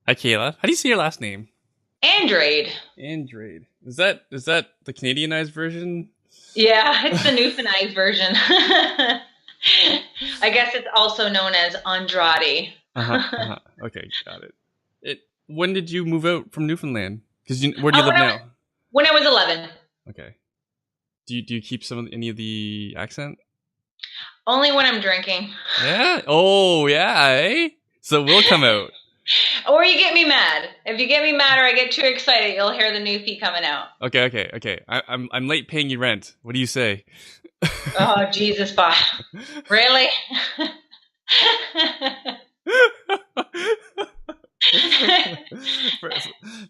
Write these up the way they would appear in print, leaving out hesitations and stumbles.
Hi, Kayla. How do you say your last name? Andrade. Andrade. Is that the Canadianized version? Yeah, it's the Newfoundland version. I guess it's also known as Andrade. Uh-huh. Uh-huh. Okay, got it. When did you move out from Newfoundland? Where do you Oh, live now? when I was 11. Okay. Do you keep any of the accent? Only when I'm drinking. Yeah. Oh, yeah. Eh? So we'll come out. Or you get me mad. If you get me mad or I get too excited, you'll hear the Newfie coming out. Okay. I'm late paying you rent. What do you say? Oh, Jesus, Bob. Really?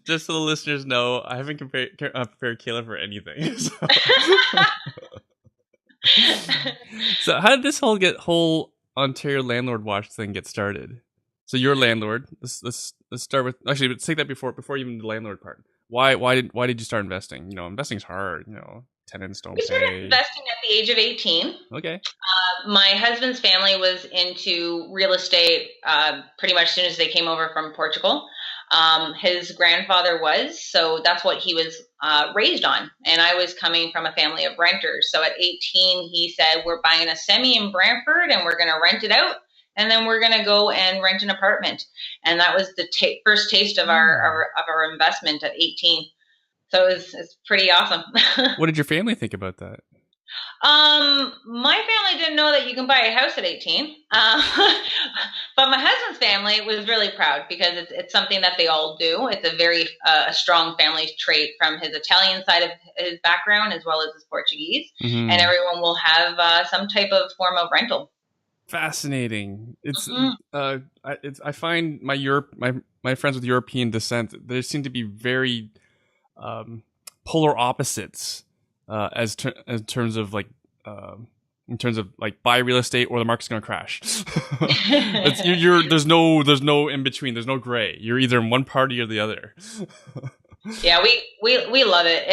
Just so the listeners know, I haven't prepared Kayla for anything. So how did this whole Ontario Landlord Watch thing get started? So you're a landlord. Let's start with, actually, let's take that before even the landlord part. Why did you start investing? Investing's hard. Tenants don't We started pay. investing at the age of 18. Okay. My husband's family was into real estate pretty much as soon as they came over from Portugal. His grandfather was, so that's what he was raised on. And I was coming from a family of renters. So at 18, he said, we're buying a semi in Brantford and we're going to rent it out. And then we're going to go and rent an apartment. And that was the first taste of our investment at 18. So it's pretty awesome. What did your family think about that? My family didn't know that you can buy a house at 18. But my husband's family was really proud because it's something that they all do. It's a very strong family trait from his Italian side of his background as well as his Portuguese. Mm-hmm. And everyone will have some type of form of rental. Fascinating. I find my friends with European descent, they seem to be very polar opposites in terms of buy real estate or the market's going to crash. There's no in between. There's no gray. You're either in one party or the other. Yeah, we love it.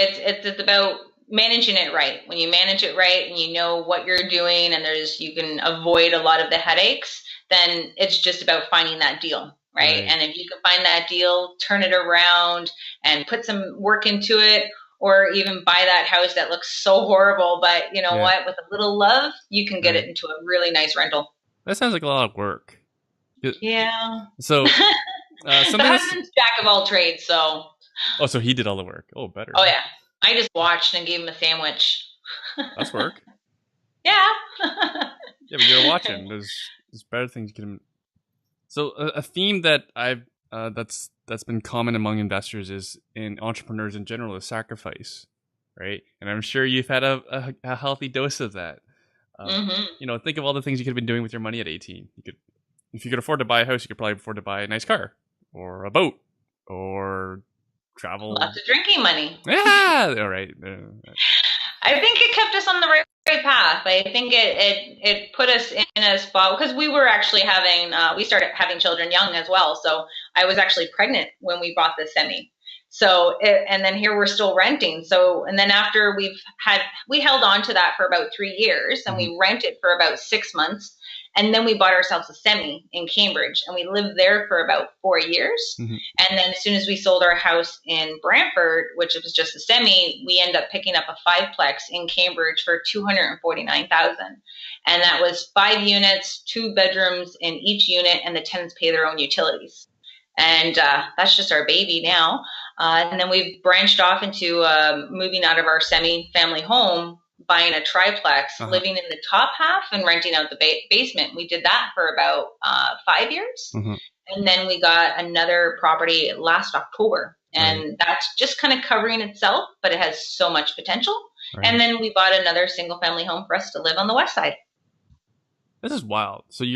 It's about managing it right. When you manage it right and you know what you're doing and you can avoid a lot of the headaches, then it's just about finding that deal, right? And if you can find that deal, turn it around and put some work into it, or even buy that house that looks so horrible, but you know what? With a little love, you can get it into a really nice rental. That sounds like a lot of work. Yeah. So the husband's jack of all trades, so. Oh, so he did all the work. Oh, better. Oh yeah. I just watched and gave him a sandwich. That's work. Yeah. Yeah, but you're watching. There's better things you can. So a theme that that's been common among investors is in entrepreneurs in general is sacrifice, right? And I'm sure you've had a healthy dose of that. Think of all the things you could have been doing with your money at 18. If you could afford to buy a house, you could probably afford to buy a nice car or a boat or travel. Lots of drinking money. Yeah, all right. I think it kept us on the right path. I think it put us in a spot because we were actually we started having children young as well. So I was actually pregnant when we bought the semi. So, and then here we're still renting. So, and then after we held on to that for about 3 years and we rented for about 6 months. And then we bought ourselves a semi in Cambridge and we lived there for about 4 years. And then as soon as we sold our house in Brantford, which was just a semi, we ended up picking up a 5-plex in Cambridge for $249,000. And that was 5 units, 2 bedrooms in each unit, and the tenants pay their own utilities. And that's just our baby now. And then we've branched off into moving out of our semi-family home, buying a triplex, living in the top half and renting out the basement. We did that for about 5 years. And then we got another property last October. And that's just kind of covering itself, but it has so much potential. And then we bought another single family home for us to live on the west side. This is wild. So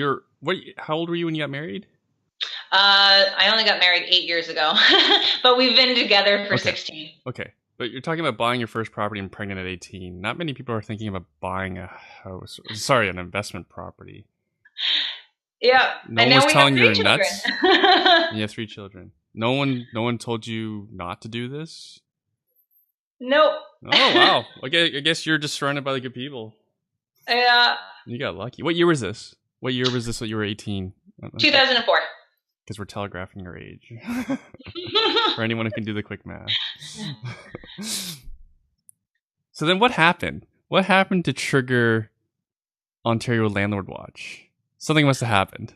how old were you when you got married? I only got married 8 years ago, but we've been together for 16. Okay. But you're talking about buying your first property and pregnant at 18. Not many people are thinking about buying a house. Sorry, an investment property. Yeah. No one was telling you you're nuts. You have 3 children. No one told you not to do this? Nope. Oh, wow. Okay, I guess you're just surrounded by the good people. Yeah. You got lucky. What year was this? What year was this when you were 18? 2004. because we're telegraphing our age. For anyone who can do the quick math. So then what happened? What happened to trigger Ontario Landlord Watch? Something must have happened.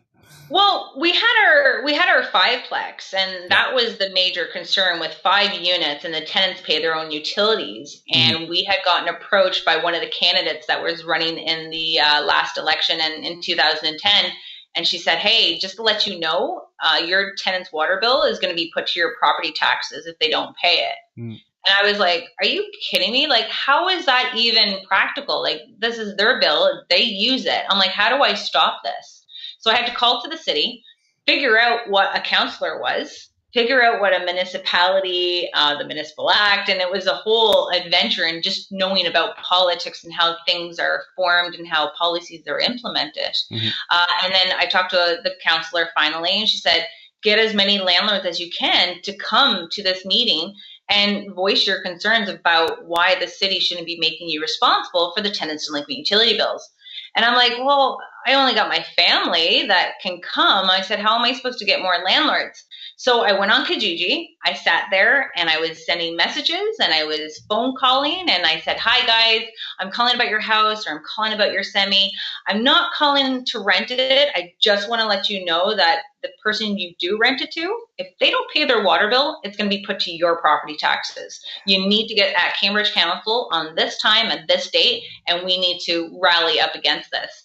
Well, we had our fiveplex, and that was the major concern with 5 units, and the tenants pay their own utilities. And we had gotten approached by one of the candidates that was running in the last election in 2010, and she said, "Hey, just to let you know, your tenant's water bill is going to be put to your property taxes if they don't pay it." And I was like, "Are you kidding me? Like, how is that even practical? Like, this is their bill. They use it." I'm like, "How do I stop this?" So I had to call to the city, figure out what a councillor was, figure out what a municipality, the municipal act, and it was a whole adventure in just knowing about politics and how things are formed and how policies are implemented. And then I talked to the councillor finally, and she said, "Get as many landlords as you can to come to this meeting and voice your concerns about why the city shouldn't be making you responsible for the tenants' delinquent utility bills." And I'm like, "Well, I only got my family that can come." I said, "How am I supposed to get more landlords?" So I went on Kijiji. I sat there and I was sending messages and I was phone calling, and I said, "Hi guys, I'm calling about your house, or I'm calling about your semi. I'm not calling to rent it. I just want to let you know that the person you do rent it to, if they don't pay their water bill, it's going to be put to your property taxes. You need to get at Cambridge Council on this time and this date, and we need to rally up against this."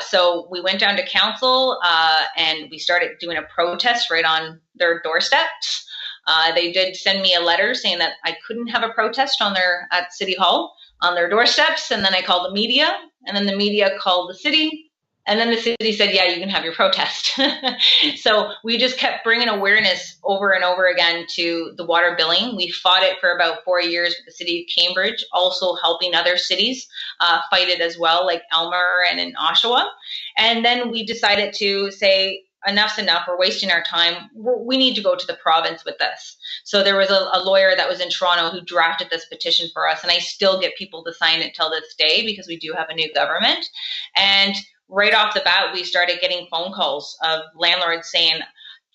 So we went down to council and we started doing a protest right on their doorsteps. They did send me a letter saying that I couldn't have a protest at City Hall on their doorsteps. And then I called the media, and then the media called the city. And then the city said, "Yeah, you can have your protest." So we just kept bringing awareness over and over again to the water billing. We fought it for about 4 years with the city of Cambridge, also helping other cities fight it as well, like Elmer and in Oshawa. And then we decided to say, enough's enough. We're wasting our time. We need to go to the province with this. So there was a lawyer that was in Toronto who drafted this petition for us, and I still get people to sign it till this day because we do have a new government. And right off the bat, we started getting phone calls of landlords saying,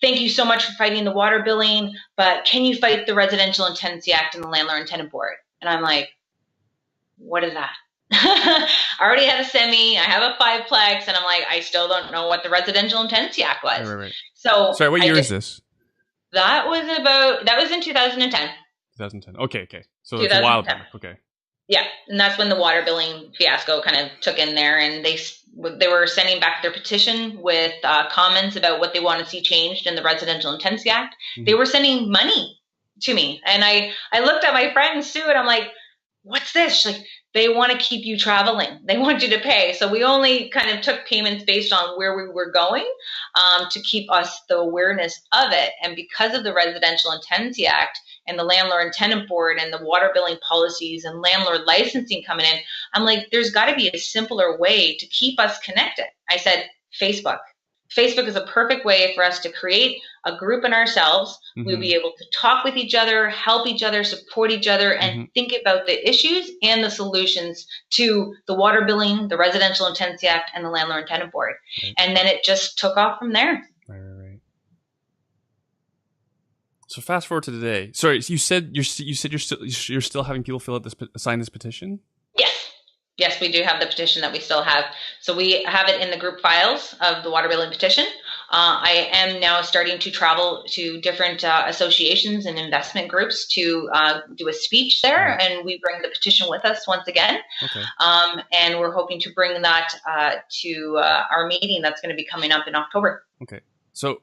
"Thank you so much for fighting the water billing, but can you fight the Residential and Tenancy Act and the Landlord and Tenant Board?" And I'm like, "What is that?" I already had a semi, I have a fiveplex, and I'm like, I still don't know what the Residential and Tenancy Act was. Right. So sorry, what year is this? That was in 2010. 2010. Okay. So it's a while back. Okay. Yeah, and that's when the water billing fiasco kind of took in there, and they were sending back their petition with comments about what they want to see changed in the Residential and Tenancy Act. They were sending money to me, and I looked at my friends too, and I'm like, "What's this?" She's like, "They want to keep you traveling. They want you to pay." So we only kind of took payments based on where we were going to keep us the awareness of it. And because of the Residential and Tenancy Act and the Landlord and Tenant Board and the water billing policies and landlord licensing coming in, I'm like, there's got to be a simpler way to keep us connected. I said, Facebook. Facebook is a perfect way for us to create a group in ourselves. We'll be able to talk with each other, help each other, support each other, and think about the issues and the solutions to the water billing, the Residential and Tenancy Act, and the Landlord and Tenant Board. Right. And then it just took off from there. Right. So fast forward to today. Sorry, you said you're still having people sign this petition? Yes, we do have the petition that we still have. So we have it in the group files of the water billing petition. I am now starting to travel to different associations and investment groups to do a speech there, and we bring the petition with us once again. Okay. And we're hoping to bring that to our meeting that's going to be coming up in October. Okay. So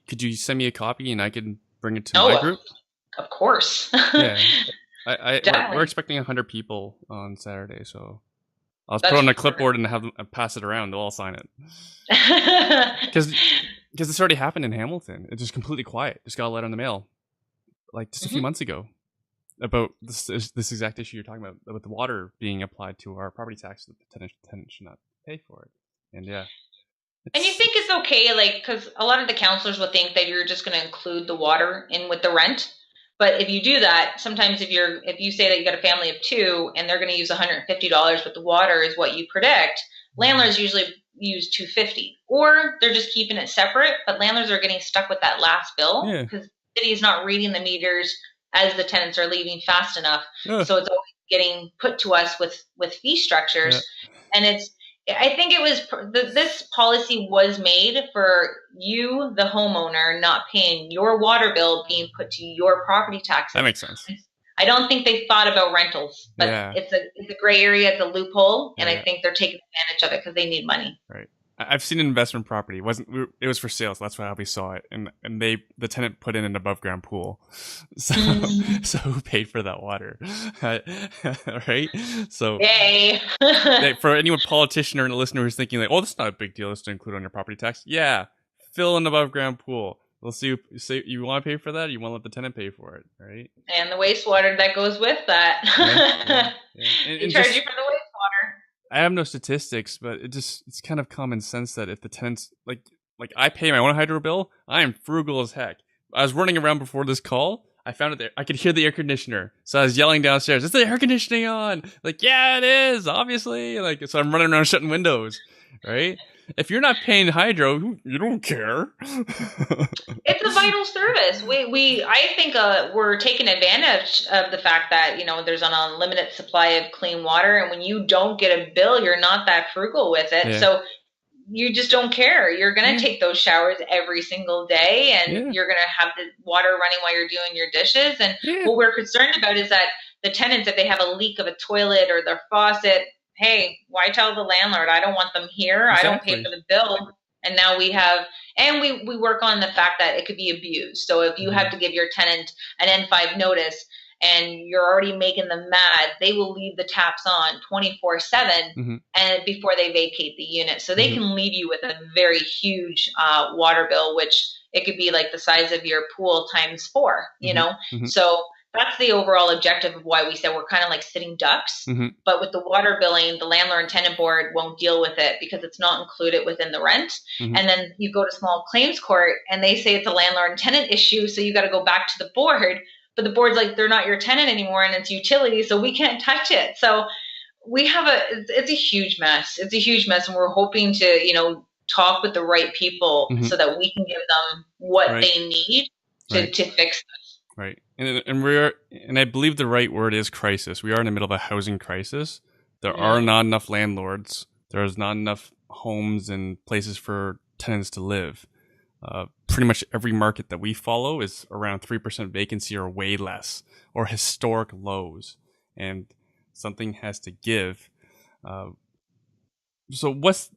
could you send me a copy and I can bring it to my group? Of course. Yeah. We're expecting 100 people on Saturday, so I'll put on a clipboard and have them pass it around. They'll all sign it. Because this already happened in Hamilton. It's just completely quiet. Just got a letter in the mail, like just a few months ago, about this exact issue you're talking about the water being applied to our property tax that the tenant should not pay for it. And yeah. And you think it's okay, like, because a lot of the counselors will think that you're just going to include the water in with the rent. But if you do that, sometimes if you say that you got a family of 2 and they're going to use $150 but the water is what you predict, landlords usually use 250, or they're just keeping it separate, but landlords are getting stuck with that last bill because the city is not reading the meters as the tenants are leaving fast enough. So it's always getting put to us with fee structures. And I think it was, this policy was made for you, the homeowner, not paying your water bill being put to your property taxes. That makes sense. I don't think they thought about rentals, but it's a gray area, it's a loophole, and I think they're taking advantage of it because they need money. Right. I've seen an investment property. It was for sale, so that's why we saw it. And the tenant put in an above ground pool. So so who paid for that water? Right? So yay. For anyone politician or a listener who's thinking like, oh, that's not a big deal, just to include on your property tax. Yeah. Fill an above ground pool. We'll see. Say you want to pay for that, or you want to let the tenant pay for it, right? And the wastewater that goes with that. They charge you for the wastewater. I have no statistics, but it's kind of common sense that if the tenants like I pay my own hydro bill, I am frugal as heck. I was running around before this call. I found it there. I could hear the air conditioner, so I was yelling downstairs, "Is the air conditioning on?" Like, yeah, it is, obviously. Like, so I'm running around shutting windows, right? If you're not paying hydro, you don't care. It's a vital service. I think we're taking advantage of the fact that, there's an unlimited supply of clean water, and when you don't get a bill, you're not that frugal with it. Yeah. So you just don't care. You're going to take those showers every single day, and you're going to have the water running while you're doing your dishes. And what we're concerned about is that the tenants, if they have a leak of a toilet or their faucet, hey, why tell the landlord? I don't want them here. Exactly. I don't pay for the bill. And now we work on the fact that it could be abused. So if you have to give your tenant an N5 notice and you're already making them mad, they will leave the taps on 24/7 and before they vacate the unit. So they can leave you with a very huge water bill, which it could be like the size of your pool times 4, So that's the overall objective of why we said we're kind of like sitting ducks. But with the water billing, the landlord and tenant board won't deal with it because it's not included within the rent. And then you go to small claims court and they say it's a landlord and tenant issue. So you got to go back to the board. But the board's like, they're not your tenant anymore and it's utility, so we can't touch it. So we have it's a huge mess. It's a huge mess. And we're hoping to, talk with the right people so that we can give them what they need to fix this. Right. And I believe the right word is crisis. We are in the middle of a housing crisis. There are not enough landlords. There is not enough homes and places for tenants to live. Pretty much every market that we follow is around 3% vacancy or way less, or historic lows. And something has to give. So what's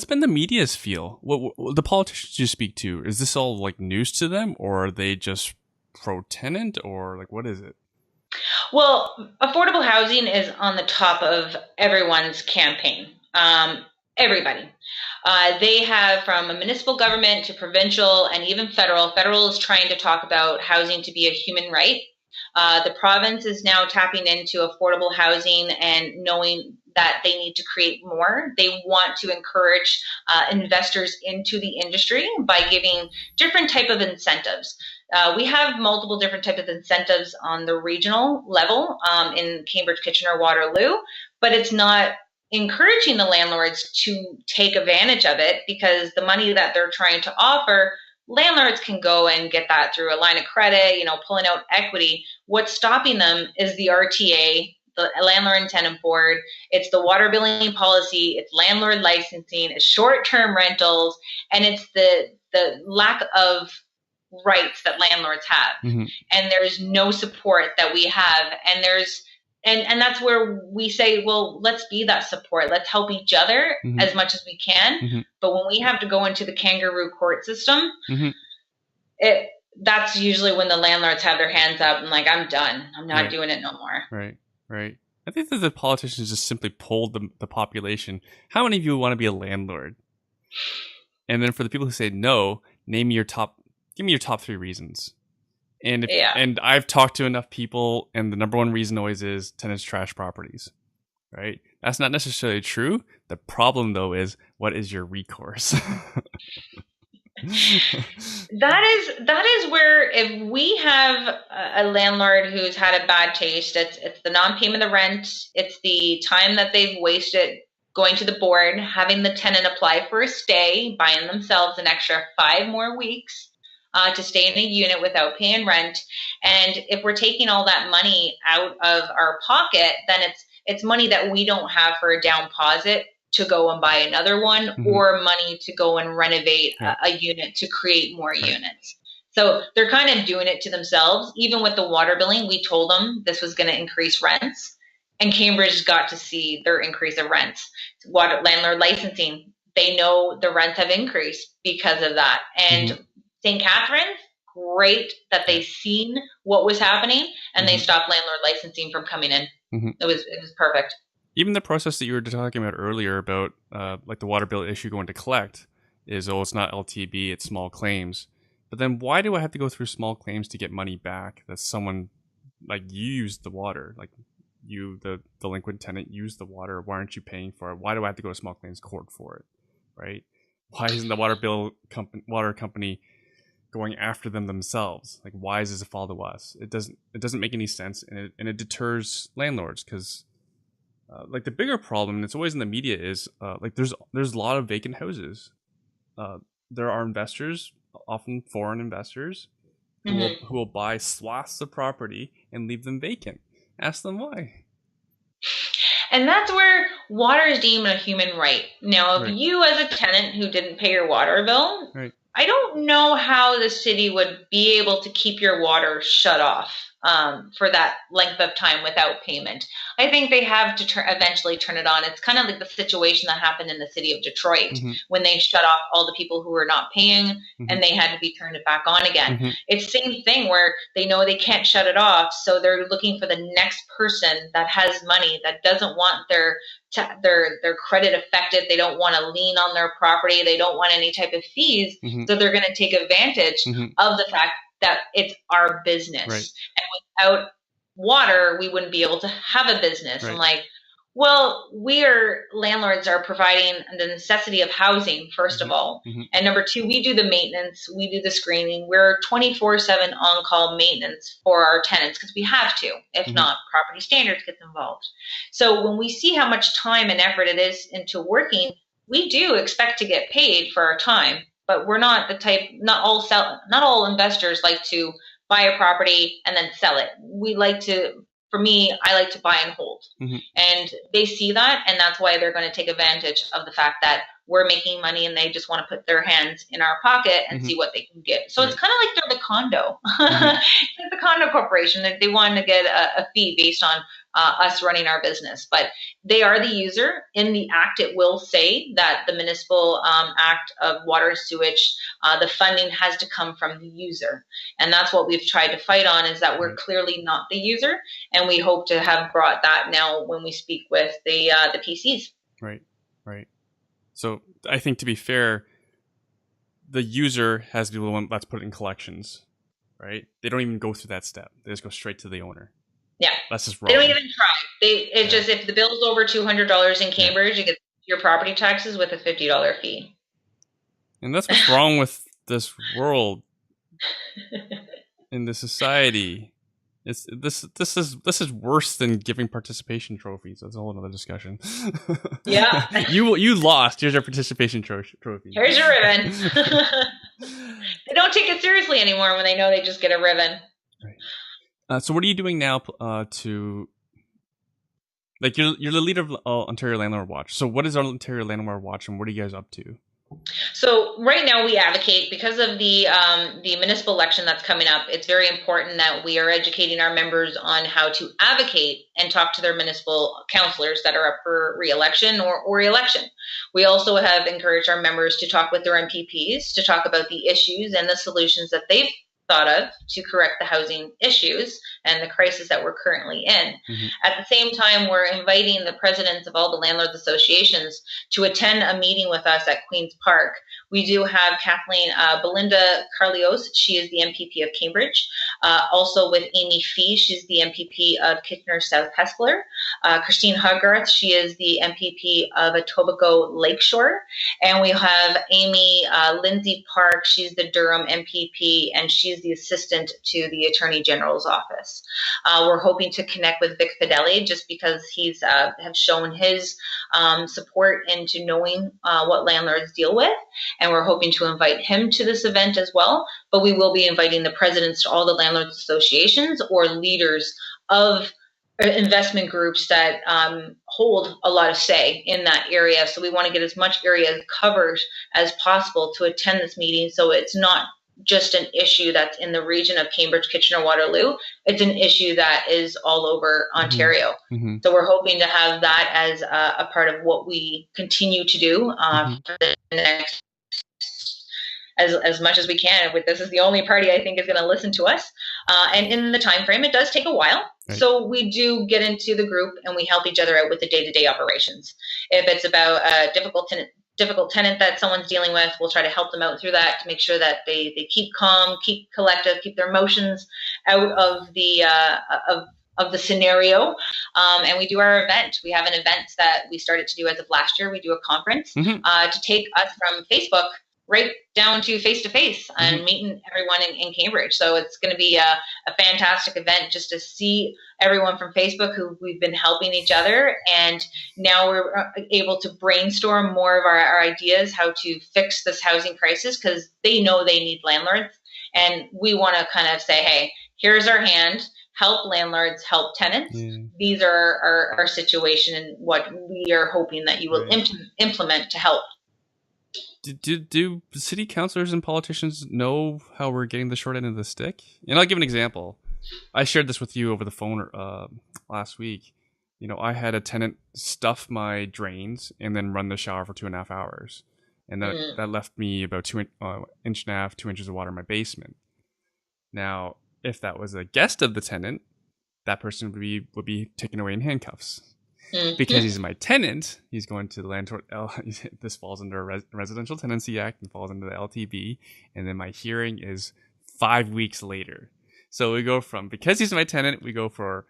been the media's feel? What the politicians you speak to, is this all like news to them, or are they just pro-tenant, or like what is it? Well, affordable housing is on the top of everyone's campaign. Everybody. They have, from a municipal government to provincial and even federal. Federal is trying to talk about housing to be a human right. The province is now tapping into affordable housing and knowing that they need to create more. They want to encourage investors into the industry by giving different type of incentives. We have multiple different types of incentives on the regional level in Cambridge, Kitchener, Waterloo, but it's not encouraging the landlords to take advantage of it because the money that they're trying to offer, landlords can go and get that through a line of credit, pulling out equity. What's stopping them is the RTA, the landlord and tenant board. It's the water billing policy. It's landlord licensing. It's short-term rentals, and it's the lack of rights that landlords have. And there's no support that we have, and And that's where we say, well, let's be that support. Let's help each other as much as we can. But when we have to go into the kangaroo court system, that's usually when the landlords have their hands up and like, I'm done. I'm not doing it no more. Right. I think that the politicians just simply polled the population. How many of you want to be a landlord? And then for the people who say no, give me your top 3 reasons. And I've talked to enough people, and the number one reason always is tenants trash properties, right? That's not necessarily true. The problem, though, is what is your recourse? That is where, if we have a landlord who's had a bad taste, it's the non-payment of rent, it's the time that they've wasted going to the board, having the tenant apply for a stay, buying themselves an extra 5 more weeks to stay in a unit without paying rent. And if we're taking all that money out of our pocket, then it's money that we don't have for a down deposit to go and buy another one, or money to go and renovate a unit to create more units. So they're kind of doing it to themselves. Even with the water billing, we told them this was going to increase rents, and Cambridge got to see their increase of rents. Water landlord licensing, they know the rents have increased because of that. And St. Catharines, great that they seen what was happening, and they stopped landlord licensing from coming in. It was perfect. Even the process that you were talking about earlier about like the water bill issue going to collect is, it's not LTB, it's small claims. But then why do I have to go through small claims to get money back that someone, like, you used the water, like you, the delinquent tenant, used the water? Why aren't you paying for it? Why do I have to go to small claims court for it, right? Why isn't the water company going after them themselves? Like, why is this a fall to us? It doesn't make any sense, and it deters landlords, because like the bigger problem, and it's always in the media, is like there's a lot of vacant houses. There are investors, often foreign investors, who will buy swaths of property and leave them vacant. Ask them why. And that's where water is deemed a human right. Now, if you as a tenant who didn't pay your water bill, I don't know how the city would be able to keep your water shut off for that length of time without payment. I think they have to eventually turn it on. It's kind of like the situation that happened in the city of Detroit when they shut off all the people who were not paying and they had to be turned it back on again. It's the same thing where they know they can't shut it off, so they're looking for the next person that has money, that doesn't want their credit affected. They don't want to lien on their property. They don't want any type of fees. So they're going to take advantage of the fact that it's our business. And without water, we wouldn't be able to have a business. I'm like, well, landlords are providing the necessity of housing, first of all. And number two, we do the maintenance, we do the screening. We're 24/7 on-call maintenance for our tenants because we have to. If not, property standards gets involved. So when we see how much time and effort it is into working, we do expect to get paid for our time. But we're not the type, not all investors like to buy a property and then sell it. For me, I like to buy and hold. And they see that, and that's why they're going to take advantage of the fact that we're making money and they just want to put their hands in our pocket and see what they can get. So it's kind of like they're the condo. It's like the condo corporation. They want to get a fee based on us running our business. But they are the user. In the act, it will say that the Municipal Act of Water and Sewage, the funding has to come from the user. And that's what we've tried to fight on, is that we're clearly not the user. And we hope to have brought that now when we speak with the PCs. Right. So I think, to be fair, the user has to be the one that's put in collections, right? They don't even go through that step. They just go straight to the owner. Yeah. That's just wrong. They don't even try. Just, if the bill's over $200 in Cambridge, you get your property taxes with a $50 fee. And that's what's wrong with this world, in this society. This is worse than giving participation trophies. That's a whole other discussion. Yeah. You lost. Here's your participation trophy. Here's your ribbon. They don't take it seriously anymore when they know they just get a ribbon. Right. So what are you doing now to, like, you're the leader of Ontario Landlord Watch. So what is Ontario Landlord Watch, and what are you guys up to? So right now we advocate, because of the municipal election that's coming up. It's very important that we are educating our members on how to advocate and talk to their municipal councillors that are up for re-election or election. We also have encouraged our members to talk with their MPPs to talk about the issues and the solutions that they've thought of to correct the housing issues and the crisis that we're currently in. At the same time, we're inviting the presidents of all the landlords associations to attend a meeting with us at Queen's Park. We do have Kathleen Belinda Carlios. She is the MPP of Cambridge. Also with Amy Fee, she's the MPP of Kitchener South Hespeler. Christine Hogarth, she is the MPP of Etobicoke Lakeshore. And we have Amy Lindsay Park. She's the Durham MPP, and she's He's the assistant to the Attorney General's office. We're hoping to connect with Vic Fideli just because he's have shown his support into knowing what landlords deal with, and we're hoping to invite him to this event as well. But we will be inviting the presidents to all the landlords associations or leaders of investment groups that hold a lot of say in that area. So we want to get as much area covered as possible to attend this meeting, so it's not just an issue that's in the region of Cambridge, Kitchener, Waterloo. It's an issue that is all over Ontario. Mm-hmm. So we're hoping to have that as a part of what we continue to do for the next as much as we can. This is the only party I think is going to listen to us. And in the time frame, it does take a while. Right. So we do get into the group and we help each other out with the day-to-day operations. If it's about a difficult tenant that someone's dealing with, we'll try to help them out through that to make sure that they keep calm, keep collective, keep their emotions out of the scenario. And we do our event. We have an event that we started to do as of last year. We do a conference to take us from Facebook right down to face-to-face and meeting everyone in Cambridge. So it's going to be a fantastic event just to see everyone from Facebook who we've been helping each other. And now we're able to brainstorm more of our ideas, how to fix this housing crisis, because they know they need landlords. And we want to kind of say, hey, here's our hand. Help landlords, help tenants. These are our situation and what we are hoping that you will implement to help. Do city councilors and politicians know how we're getting the short end of the stick? And I'll give an example. I shared this with you over the phone last week. You know, I had a tenant stuff my drains and then run the shower for 2.5 hours. And that left me about 2.5 inches, 2 inches of water in my basement. Now, if that was a guest of the tenant, that person would be taken away in handcuffs. Because he's my tenant, he's going to the landlord. This falls under a Residential Tenancy Act and falls under the LTB. And then my hearing is 5 weeks later. So we go from, because he's my tenant, we go for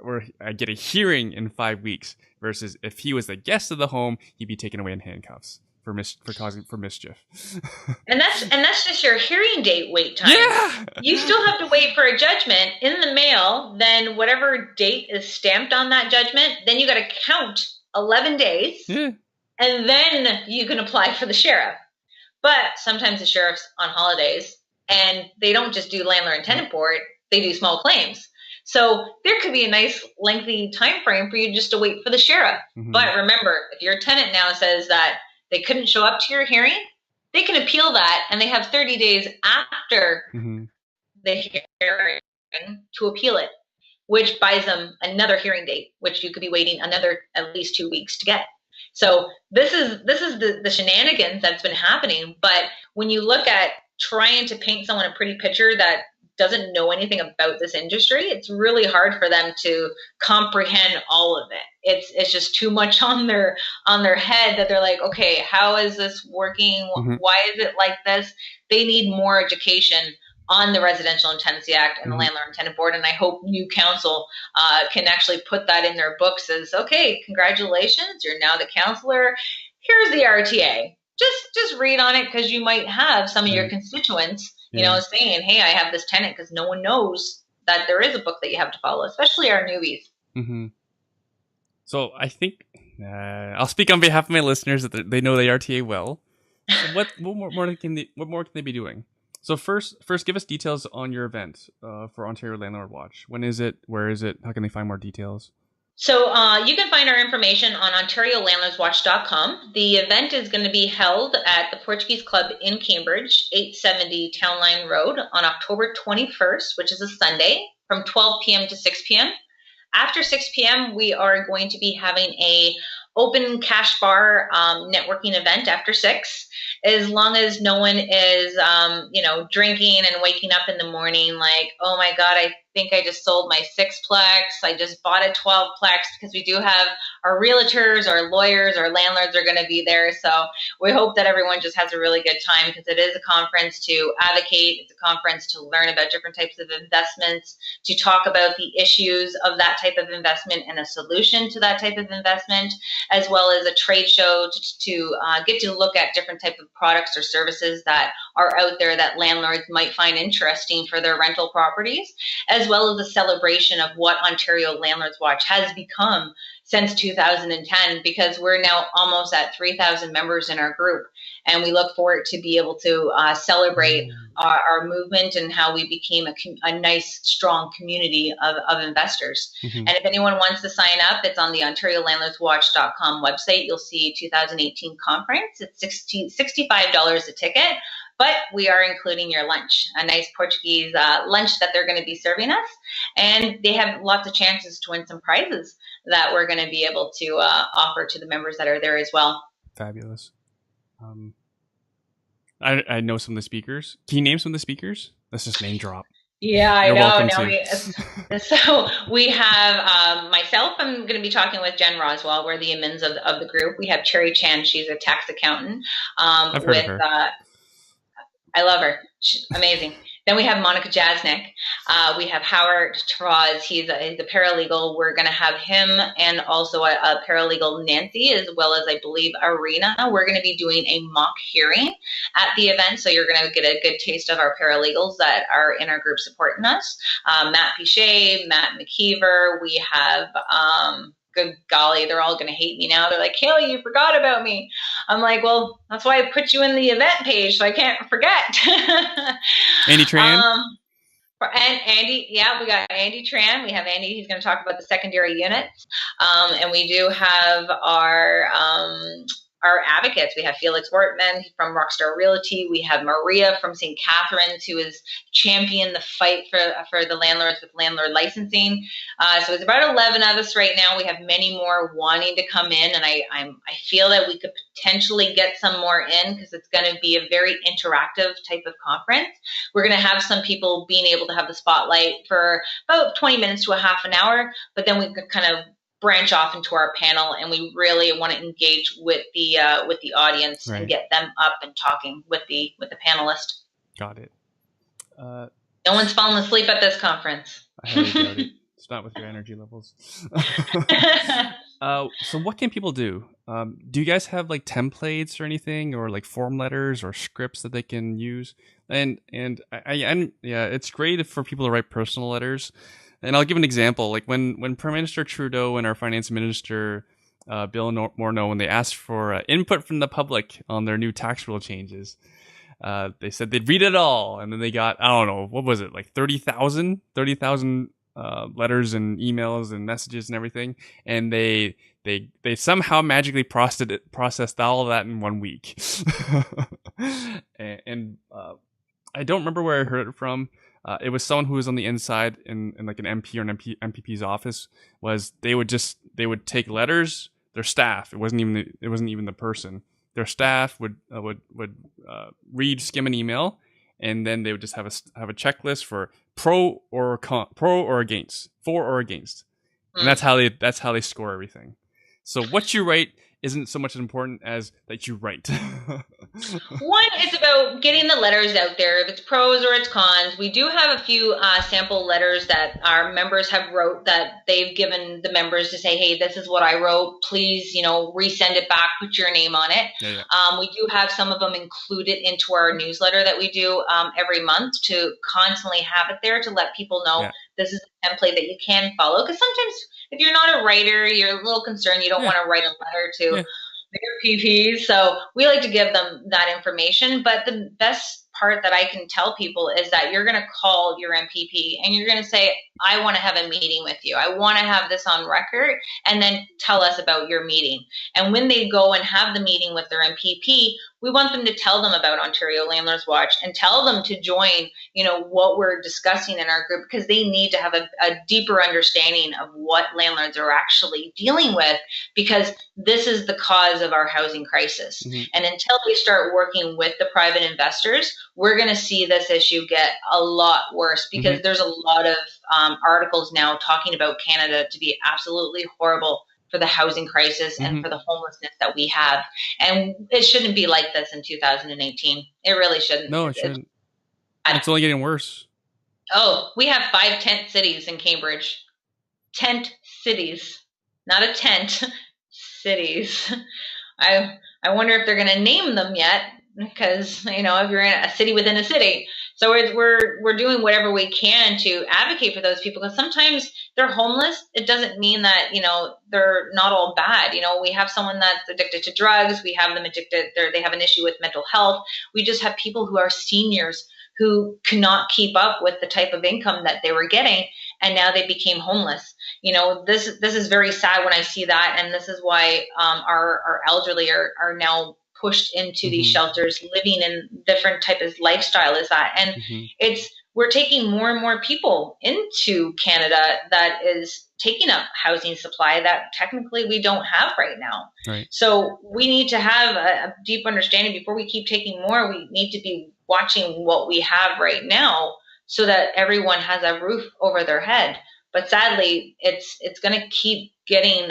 where I get a hearing in 5 weeks versus if he was a guest of the home, he'd be taken away in handcuffs for mischief. And that's just your hearing date wait time. Yeah. You still have to wait for a judgment in the mail. Then whatever date is stamped on that judgment, then you got to count 11 days. Yeah. And then you can apply for the sheriff. But sometimes the sheriff's on holidays and they don't just do landlord and tenant board, they do small claims. So there could be a nice lengthy time frame for you just to wait for the sheriff. But remember, if your tenant now says that they couldn't show up to your hearing, they can appeal that, and they have 30 days after the hearing to appeal it, which buys them another hearing date, which you could be waiting another at least 2 weeks to get. So this is the shenanigans that's been happening. But when you look at trying to paint someone a pretty picture that doesn't know anything about this industry, it's really hard for them to comprehend all of it. It's just too much on their head that they're like, okay, how is this working? Why is it like this? They need more education on the Residential and Tenancy Act and the Landlord and Tenant Board. And I hope new council can actually put that in their books as, okay, congratulations, you're now the counselor. Here's the RTA. Just read on it, because you might have some of your constituents saying, hey, I have this tenant, because no one knows that there is a book that you have to follow, especially our newbies. So I think I'll speak on behalf of my listeners that they know the RTA well. So what more can they be doing? So first, give us details on your event for Ontario Landlord Watch. When is it? Where is it? How can they find more details? So you can find our information on OntarioLandlordsWatch.com. The event is going to be held at the Portuguese Club in Cambridge, 870 Town Line Road, on October 21st, which is a Sunday, from 12 p.m. to 6 p.m. After 6 p.m., we are going to be having a open cash bar networking event after 6, as long as no one is, drinking and waking up in the morning like, oh my God, I think I just sold my 6-plex. I just bought a 12-plex, because we do have our realtors, our lawyers, our landlords are going to be there. So we hope that everyone just has a really good time, because it is a conference to advocate. It's a conference to learn about different types of investments, to talk about the issues of that type of investment and a solution to that type of investment, as well as a trade show to get to look at different type of products or services that are out there that landlords might find interesting for their rental properties, as well as a celebration of what Ontario Landlords Watch has become since 2010, because we're now almost at 3,000 members in our group. And we look forward to be able to celebrate our movement and how we became a nice, strong community of investors. Mm-hmm. And if anyone wants to sign up, it's on the OntarioLandlordsWatch.com website. You'll see 2018 conference. It's $65 a ticket. But we are including your lunch, a nice Portuguese lunch that they're going to be serving us. And they have lots of chances to win some prizes that we're going to be able to offer to the members that are there as well. Fabulous. I know some of the speakers. Can you name some of the speakers? Let's just name drop. Yeah, I know. So we have myself. I'm going to be talking with Jen Roswell. We're the admins of the group. We have Cherry Chan. She's a tax accountant. I've heard of her. I love her. She's amazing. Then we have Monica Jasnik. We have Howard Taraz. He's a paralegal. We're going to have him and also a paralegal, Nancy, as well as, I believe, Arena. We're going to be doing a mock hearing at the event, so you're going to get a good taste of our paralegals that are in our group supporting us. Matt Pichet, Matt McKeever. We have... good golly, they're all going to hate me now. They're like, Kayla, you forgot about me. I'm like, well, that's why I put you in the event page, so I can't forget. Andy Tran? And Andy, yeah, we got Andy Tran. We have Andy, he's going to talk about the secondary units. And we do have our advocates. We have Felix Wortman from Rockstar Realty. We have Maria from St. Catharines, who is championing the fight for the landlords with landlord licensing. So it's about 11 of us right now. We have many more wanting to come in, and I feel that we could potentially get some more in because it's going to be a very interactive type of conference. We're going to have some people being able to have the spotlight for about 20 minutes to a half an hour, but then we could kind of branch off into our panel, and we really want to engage with the audience and get them up and talking with the panelist. Got it. No one's fallen asleep at this conference. I highly doubt it. It's not with your energy levels. So what can people do? Do you guys have like templates or anything, or like form letters or scripts that they can use? And it's great for people to write personal letters. And I'll give an example. Like when Prime Minister Trudeau and our Finance Minister Bill Morneau, when they asked for input from the public on their new tax rule changes, they said they'd read it all, and then they got, I don't know, what was it, like 30,000 letters and emails and messages and everything, and they somehow magically processed all of that in 1 week. and I don't remember where I heard it from. It was someone who was on the inside in like an MP or an MPP's office. Was they would take letters, their staff. It wasn't even the person. Their staff would read, skim an email, and then they would just have a checklist for pro or against, for or against, and that's how they score everything. So what you write isn't so much as important as that you write. One, it's about getting the letters out there. If it's pros or it's cons, we do have a few sample letters that our members have wrote that they've given the members to say, hey, this is what I wrote. Please, resend it back, put your name on it. Yeah. We do have some of them included into our newsletter that we do every month to constantly have it there to let people know this is a template that you can follow. Because sometimes if you're not a writer, you're a little concerned. You don't want to write a letter to their PPs. So we like to give them that information. But the best part that I can tell people is that you're going to call your MPP and you're going to say, I want to have a meeting with you. I want to have this on record, and then tell us about your meeting. And when they go and have the meeting with their MPP, we want them to tell them about Ontario Landlords Watch and tell them to join, what we're discussing in our group, because they need to have a deeper understanding of what landlords are actually dealing with, because this is the cause of our housing crisis. Mm-hmm. And until we start working with the private investors, we're going to see this issue get a lot worse, because there's a lot of articles now talking about Canada to be absolutely horrible for the housing crisis and for the homelessness that we have. And it shouldn't be like this in 2018. It really shouldn't. No, it shouldn't. It's only getting worse. Oh, we have 5 tent cities in Cambridge. Tent cities. Not a tent. cities. I wonder if they're going to name them yet, because if you're in a city within a city. So we're doing whatever we can to advocate for those people, because sometimes they're homeless. It doesn't mean that they're not all bad. We have someone that's addicted to drugs. We have them addicted. They have an issue with mental health. We just have people who are seniors who cannot keep up with the type of income that they were getting, and now they became homeless. This is very sad when I see that, and this is why our elderly are now pushed into these shelters, living in different type of lifestyle as that. And we're taking more and more people into Canada that is taking up housing supply that technically we don't have right now. Right. So we need to have a deep understanding before we keep taking more. We need to be watching what we have right now so that everyone has a roof over their head. But sadly, it's going to keep getting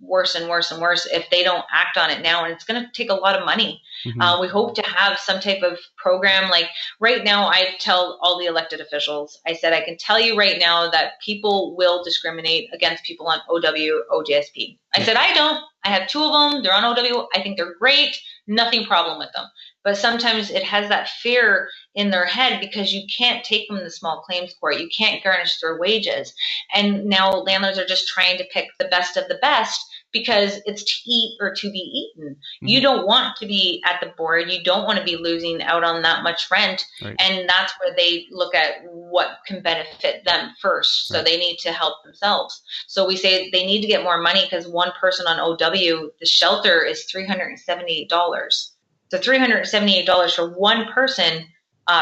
worse and worse and worse if they don't act on it now. And it's going to take a lot of money. We hope to have some type of program. Like right now, I tell all the elected officials, I said, I can tell you right now that people will discriminate against people on OW, OJSP. I said, I don't. I have 2 of them. They're on OW. I think they're great. Nothing problem with them. But sometimes it has that fear in their head because you can't take them to small claims court. You can't garnish their wages. And now landlords are just trying to pick the best of the best because it's to eat or to be eaten. You don't want to be at the board. You don't want to be losing out on that much rent. Right. And that's where they look at what can benefit them first. So they need to help themselves. So we say they need to get more money because one person on OW, the shelter is $378. So $378 for one person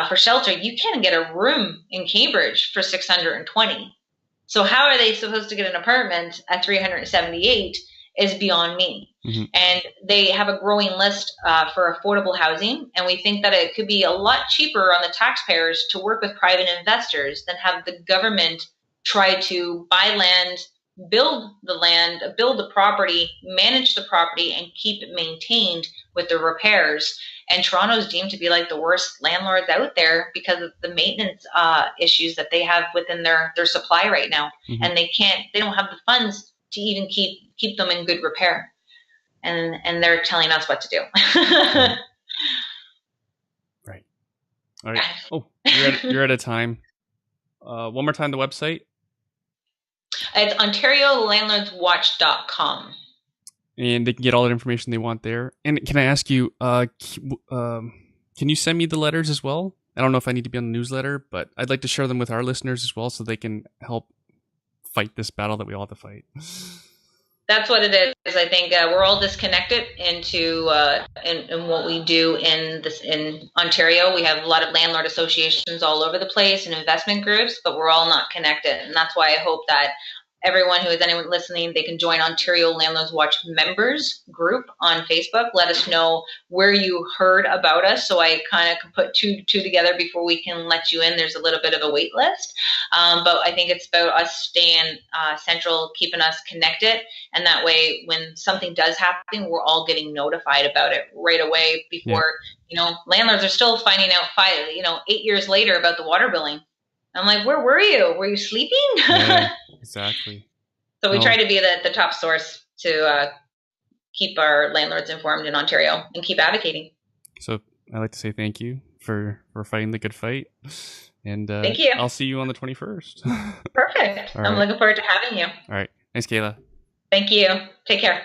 for shelter. You can't get a room in Cambridge for $620. So how are they supposed to get an apartment at $378 is beyond me. And they have a growing list for affordable housing. And we think that it could be a lot cheaper on the taxpayers to work with private investors than have the government try to buy land, build the property, manage the property, and keep it maintained with the repairs. And Toronto's deemed to be like the worst landlords out there because of the maintenance issues that they have within their supply right now. And they don't have the funds to even keep them in good repair. And they're telling us what to do. Right. All right. Oh, you're at a time. One more time, the website. It's OntarioLandlordsWatch.com. And they can get all the information they want there. And can I ask you, can you send me the letters as well? I don't know if I need to be on the newsletter, but I'd like to share them with our listeners as well so they can help fight this battle that we all have to fight. That's what it is. I think we're all disconnected into in what we do in Ontario. We have a lot of landlord associations all over the place and investment groups, but we're all not connected. And that's why I hope that anyone listening, they can join Ontario Landlords Watch members group on Facebook. Let us know where you heard about us, so I kind of can put two together before we can let you in. There's a little bit of a wait list, but I think it's about us staying central, keeping us connected, and that way when something does happen, we're all getting notified about it right away before, landlords are still finding out 8 years later about the water billing. I'm like, where were you? Were you sleeping? Yeah, exactly. So we try to be the top source to keep our landlords informed in Ontario and keep advocating. So I'd like to say thank you for fighting the good fight. And thank you. I'll see you on the 21st. Perfect. I'm looking forward to having you. All right. Thanks, Kayla. Thank you. Take care.